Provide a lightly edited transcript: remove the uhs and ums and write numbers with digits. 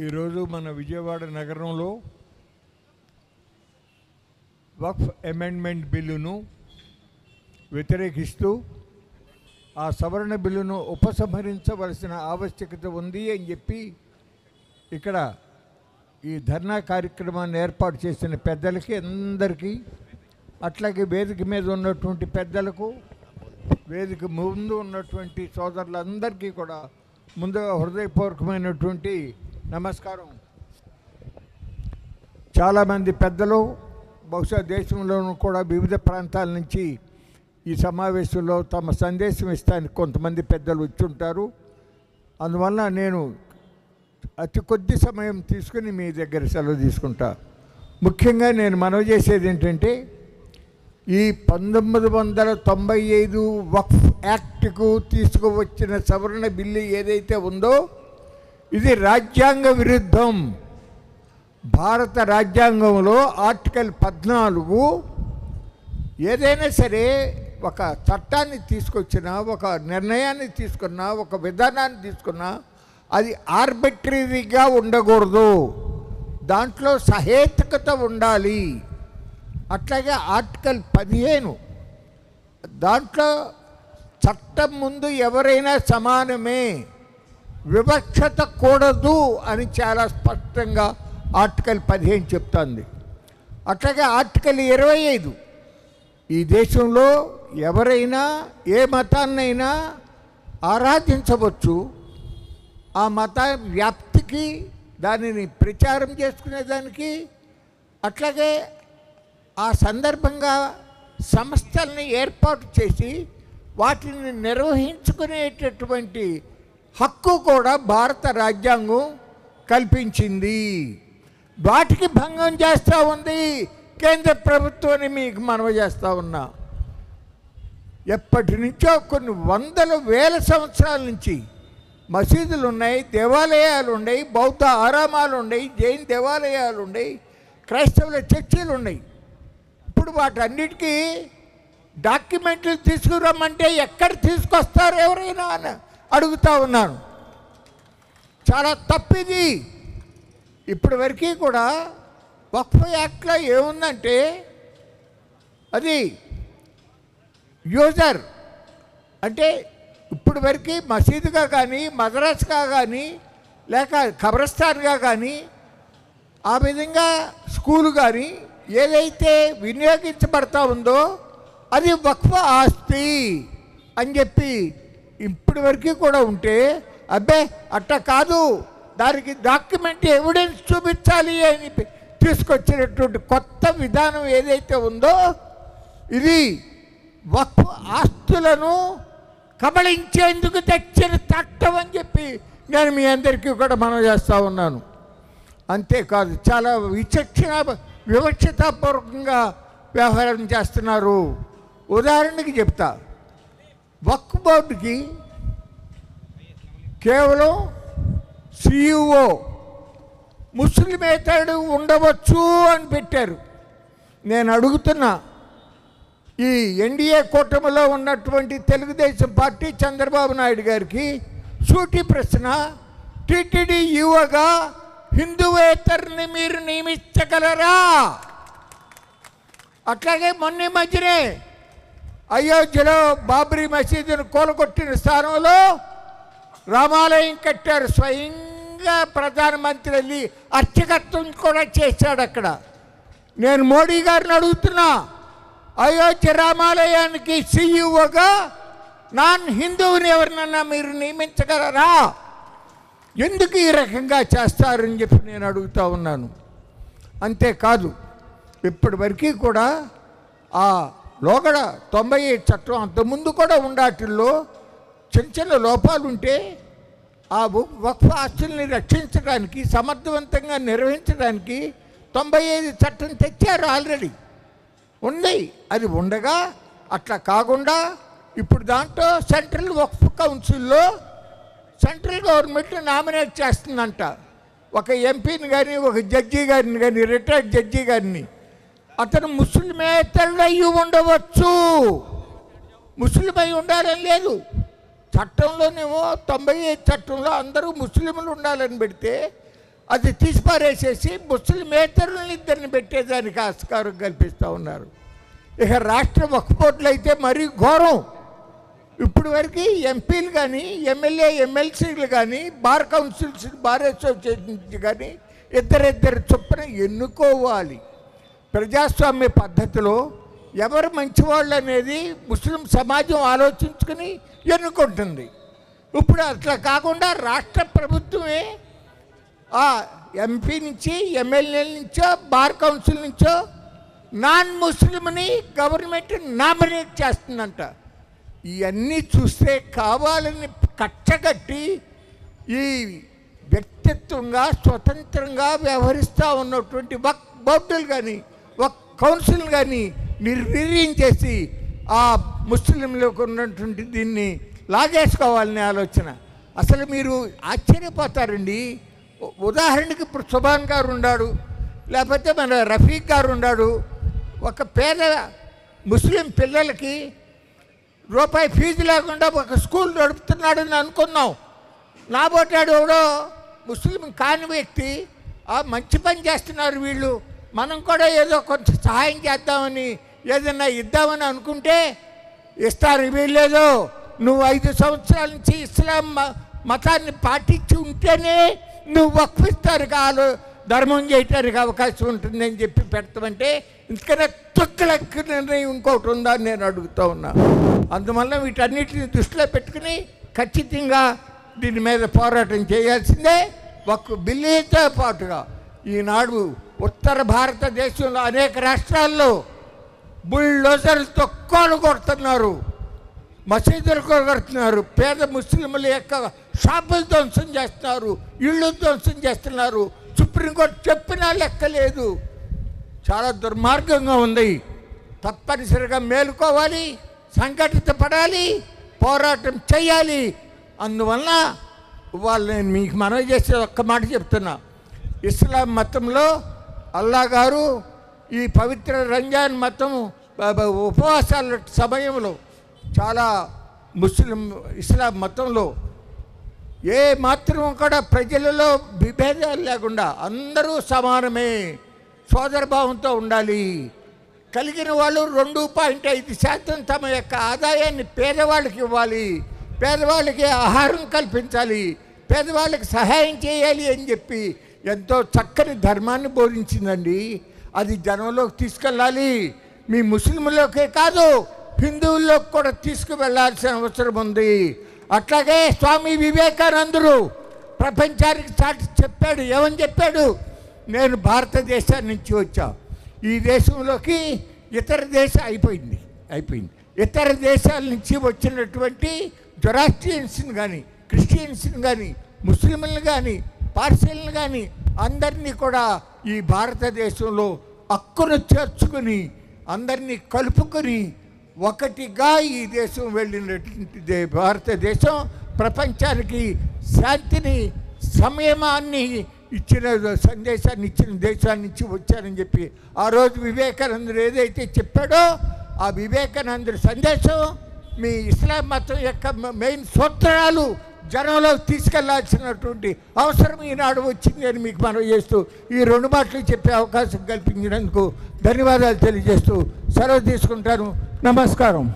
ఈరోజు మన విజయవాడ నగరంలో వక్ఫ్ అమెండ్మెంట్ బిల్లును వ్యతిరేకిస్తూ ఆ సవరణ బిల్లును ఉపసంహరించవలసిన ఆవశ్యకత ఉంది అని చెప్పి ఇక్కడ ఈ ధర్నా కార్యక్రమాన్ని ఏర్పాటు చేసిన పెద్దలకి అందరికీ, అట్లాగే వేదిక మీద ఉన్నటువంటి పెద్దలకు, వేదిక ముందు ఉన్నటువంటి సోదరులందరికీ కూడా ముందుగా హృదయపూర్వకమైనటువంటి నమస్కారం. చాలామంది పెద్దలు బహుశా దేశంలోనూ కూడా వివిధ ప్రాంతాల నుంచి ఈ సమావేశంలో తమ సందేశం ఇస్తానికి కొంతమంది పెద్దలు వచ్చుంటారు. అందువల్ల నేను అతి కొద్ది సమయం తీసుకుని మీ దగ్గర సెలవు తీసుకుంటా. ముఖ్యంగా నేను మనవి చేసేది ఏంటంటే, ఈ 1995 వక్ఫ్ యాక్ట్కు తీసుకువచ్చిన సవరణ బిల్లు ఏదైతే ఉందో ఇది రాజ్యాంగ విరుద్ధం. భారత రాజ్యాంగంలో ఆర్టికల్ 14 ఏదైనా సరే ఒక చట్టాన్ని తీసుకొచ్చినా, ఒక నిర్ణయాన్ని తీసుకున్నా, ఒక విధానాన్ని తీసుకున్నా అది ఆర్బిట్రరీగా ఉండకూడదు, దాంట్లో సహేతుకత ఉండాలి. అట్లాగే ఆర్టికల్ 15 దాంట్లో చట్టం ముందు ఎవరైనా సమానమే, వివక్షత కూడదు అని చాలా స్పష్టంగా ఆర్టికల్ 15 చెప్తుంది. అట్లాగే ఆర్టికల్ 25 ఈ దేశంలో ఎవరైనా ఏ మతాన్నైనా ఆరాధించవచ్చు, ఆ మత వ్యాప్తికి, దానిని ప్రచారం చేసుకునేదానికి, అట్లాగే ఆ సందర్భంగా సంస్థల్ని ఏర్పాటు చేసి వాటిని నిర్వహించుకునేటటువంటి హక్కు కూడా భారత రాజ్యాంగం కల్పించింది. వాటికి భంగం చేస్తూ ఉంది కేంద్ర ప్రభుత్వాన్ని మీకు మనవి చేస్తూ ఉన్నా. ఎప్పటి నుంచో కొన్ని వందల వేల సంవత్సరాల నుంచి మసీదులు ఉన్నాయి, దేవాలయాలు ఉన్నాయి, బౌద్ధ ఆరామాలు ఉన్నాయి, జైన్ దేవాలయాలు ఉన్నాయి, క్రైస్తవుల చర్చిలు ఉన్నాయి. ఇప్పుడు వాటన్నిటికీ డాక్యుమెంట్లు తీసుకురమ్మంటే ఎక్కడ తీసుకొస్తారు ఎవరైనా అని అడుగుతూ ఉన్నాను. చాలా తప్పిది. ఇప్పటి వరకు కూడా వక్ఫ్ యాక్ట్లో ఏముందంటే అది యూజర్ అంటే ఇప్పుడు వరకు మసీదుగా కానీ, మద్రసాగా కానీ, లేక ఖబరస్థాన్గా కానీ, ఆ విధంగా స్కూలు కానీ ఏదైతే వినియోగించబడతా ఉందో అది వక్ఫ్ ఆస్తి అని చెప్పి ఇప్పటి వరకు కూడా ఉంటే, అబ్బే అట్ట కాదు, దానికి డాక్యుమెంట్ ఎవిడెన్స్ చూపించాలి అని తీసుకొచ్చినటువంటి కొత్త విధానం ఏదైతే ఉందో ఇది వక్ఫ్ ఆస్తులను కబళించేందుకు తెచ్చిన చట్టం అని చెప్పి నేను మీ అందరికీ కూడా మనవి చేస్తూ ఉన్నాను. అంతేకాదు చాలా వివక్షతాపూర్వకంగా వ్యవహారం చేస్తున్నారు. ఉదాహరణకి చెప్తా, వక్ఫ్ బోర్డుకి కేవలం CEO ముస్లిమేతరుడు ఉండవచ్చు అని పెట్టారు. నేను అడుగుతున్నా, ఈ ఎన్డీఏ కూటమిలో ఉన్నటువంటి తెలుగుదేశం పార్టీ చంద్రబాబు నాయుడు గారికి సూటి ప్రశ్న, టీటీడీ ఈవోగా హిందువేతరుని మీరు నియమించగలరా? అట్లాగే మొన్న మధ్యనే అయోధ్యలో బాబ్రీ మసీదును కూలగొట్టిన స్థానంలో రామాలయం కట్టారు. స్వయంగా ప్రధానమంత్రి వెళ్ళి అర్చకత్వం కూడా చేశాడు అక్కడ. నేను మోడీ గారిని అడుగుతున్నా, అయోధ్య రామాలయానికి CEO నాన్ హిందువుని ఎవరినన్నా మీరు నియమించగలరా? ఎందుకు ఈ రకంగా చేస్తారని చెప్పి నేను అడుగుతూ ఉన్నాను. అంతేకాదు ఇప్పటి వరకు కూడా ఆ లోగడ 97 చట్టం అంతకుముందు కూడా ఉండాటిల్లో చిన్న చిన్న లోపాలు ఉంటే ఆ వక్ఫ్ ఆస్తుల్ని రక్షించడానికి, సమర్థవంతంగా నిర్వహించడానికి 95 చట్టం తెచ్చారు. ఆల్రెడీ ఉంది. అది ఉండగా అట్లా కాకుండా ఇప్పుడు దాంట్లో సెంట్రల్ వక్ఫ్ కౌన్సిల్లో సెంట్రల్ గవర్నమెంట్ నామినేట్ చేస్తుందంట ఒక ఎంపీని కానీ, ఒక జడ్జి గారిని కానీ, రిటైర్డ్ జడ్జి గారిని. అతను ముస్లిమేతరుడు అయ్యి ఉండవచ్చు, ముస్లిం అయి ఉండాలని లేదు. చట్టంలోనేమో 95 చట్టంలో అందరూ ముస్లింలు ఉండాలని పెడితే అది తీసిపారేసేసి ముస్లిమేతరులను ఇద్దరిని పెట్టేదానికి ఆస్కారం కల్పిస్తూ ఉన్నారు. ఇక రాష్ట్ర వక్ఫ్ బోర్డులు అయితే మరీ ఘోరం. ఇప్పుడు వరకు ఎంపీలు కానీ ఎమ్మెల్సీలు కానీ బార్ కౌన్సిల్స్ బార్ అసోసియేషన్స్ కానీ ఇద్దరిద్దరు చొప్పున ఎన్నుకోవాలి. ప్రజాస్వామ్య పద్ధతిలో ఎవరు మంచివాళ్ళు అనేది ముస్లిం సమాజం ఆలోచించుకుని ఎన్నుకుంటుంది. ఇప్పుడు అట్లా కాకుండా రాష్ట్ర ప్రభుత్వమే ఆ ఎంపీ నుంచి ఎమ్మెల్యేల నుంచో బార్ కౌన్సిల్ నుంచో నాన్ ముస్లింని గవర్నమెంట్ నామినేట్ చేస్తుందంట. ఇవన్నీ చూస్తే కావాలని కట్టగట్టి ఈ వ్యక్తిత్వంగా స్వతంత్రంగా వ్యవహరిస్తూ ఉన్నటువంటి వక్ఫ్ బోర్డులు కానీ వక్ఫ్ కౌన్సిల్ కానీ నిర్వీర్యం చేసి ఆ ముస్లింలకు ఉన్నటువంటి దీన్ని లాగేసుకోవాలనే ఆలోచన. అసలు మీరు ఆశ్చర్యపోతారండి. ఉదాహరణకి ఇప్పుడు సుభాన్ గారు ఉన్నాడు, లేకపోతే మన రఫీక్ గారు ఉన్నాడు. ఒక పేద ముస్లిం పిల్లలకి రూపాయి ఫీజు లేకుండా ఒక స్కూల్ నడుపుతున్నాడని అనుకున్నాం. నాబోటాడు ఎవడో ముస్లిం కాని వ్యక్తి మంచి పని చేస్తున్నారు వీళ్ళు, మనం కూడా ఏదో కొంచెం సహాయం చేద్దామని ఏదైనా ఇద్దామని అనుకుంటే ఇస్తారు. వీళ్ళేదో నువ్వు 5 సంవత్సరాల నుంచి ఇస్లాం మతాన్ని పాటించి ఉంటేనే నువ్వు వక్ఫిస్తారు కాదు ధర్మం చేయటానికి అవకాశం ఉంటుందని చెప్పి పెడతామంటే ఇంతకన్నా తొక్కలెక్క నిర్ణయం ఇంకోటి ఉందా అని నేను అడుగుతూ ఉన్నా. అందువల్ల వీటన్నిటిని దృష్టిలో పెట్టుకుని ఖచ్చితంగా దీని మీద పోరాటం చేయాల్సిందే. ఒక బిల్లుతో పాటుగా ఈనాడు ఉత్తర భారతదేశంలో అనేక రాష్ట్రాల్లో బుల్డోజర్లతో కోలు కొడుతున్నారు, మసీదులు కొడుతున్నారు, పేద ముస్లింల యొక్క షాపులు ధ్వంసం చేస్తున్నారు, ఇళ్ళు ధ్వంసం చేస్తున్నారు. సుప్రీంకోర్టు చెప్పినా లెక్కలేదు. చాలా దుర్మార్గంగా ఉంది. తప్పనిసరిగా మేలుకోవాలి, సంఘటిత పడాలి, పోరాటం చేయాలి. అందువల్ల వాళ్ళు నేను మీకు మనవి చేసే ఒక్క మాట చెప్తున్నా. ఇస్లాం మతంలో అల్లా గారు ఈ పవిత్ర రంజాన్ మతం ఉపవాసాల సమయంలో చాలా ఇస్లాం మతంలో ఏ మాత్రం కూడా ప్రజలలో విభేదాలు లేకుండా అందరూ సమానమే, సోదరభావంతో ఉండాలి. కలిగిన వాళ్ళు 2.5% తమ యొక్క ఆదాయాన్ని పేదవాళ్ళకి ఇవ్వాలి, పేదవాళ్ళకి ఆహారం కల్పించాలి, పేదవాళ్ళకి సహాయం చేయాలి అని చెప్పి ఎంతో చక్కని ధర్మాన్ని బోధించిందండి. అది జనంలోకి తీసుకెళ్ళాలి. మీ ముస్లింలోకే కాదు హిందువుల్లోకి కూడా తీసుకువెళ్లాల్సిన అవసరం ఉంది. అట్లాగే స్వామి వివేకానందుడు ప్రపంచానికి చాటి చెప్పాడు. ఏమని చెప్పాడు? నేను భారతదేశాన్ని నుంచి వచ్చా, ఈ దేశంలోకి ఇతర దేశం అయిపోయింది. ఇతర దేశాల నుంచి వచ్చినటువంటి జొరాస్ట్రియన్స్ని కానీ క్రిస్టియన్స్ని కానీ ముస్లింలను కానీ పార్సీలను కానీ అందరినీ కూడా ఈ భారతదేశంలో హక్కును చేర్చుకుని అందరినీ కలుపుకొని ఒకటిగా ఈ దేశం వెళ్ళినటువంటి భారతదేశం ప్రపంచానికి శాంతిని సంయమాన్ని ఇచ్చిన సందేశాన్ని ఇచ్చిన దేశాన్ని నుంచి వచ్చారని చెప్పి ఆ రోజు వివేకానందుడు ఏదైతే చెప్పాడో ఆ వివేకానందుడి సందేశం మీ ఇస్లాం మతం యొక్క మెయిన్ సూత్రాలు జనంలోకి తీసుకెళ్లాల్సినటువంటి అవసరం ఈనాడు వచ్చింది అని మీకు మనవి చేస్తూ ఈ 2 మాటలు చెప్పే అవకాశం కల్పించినందుకు ధన్యవాదాలు తెలియజేస్తూ సెలవు తీసుకుంటాను. నమస్కారం.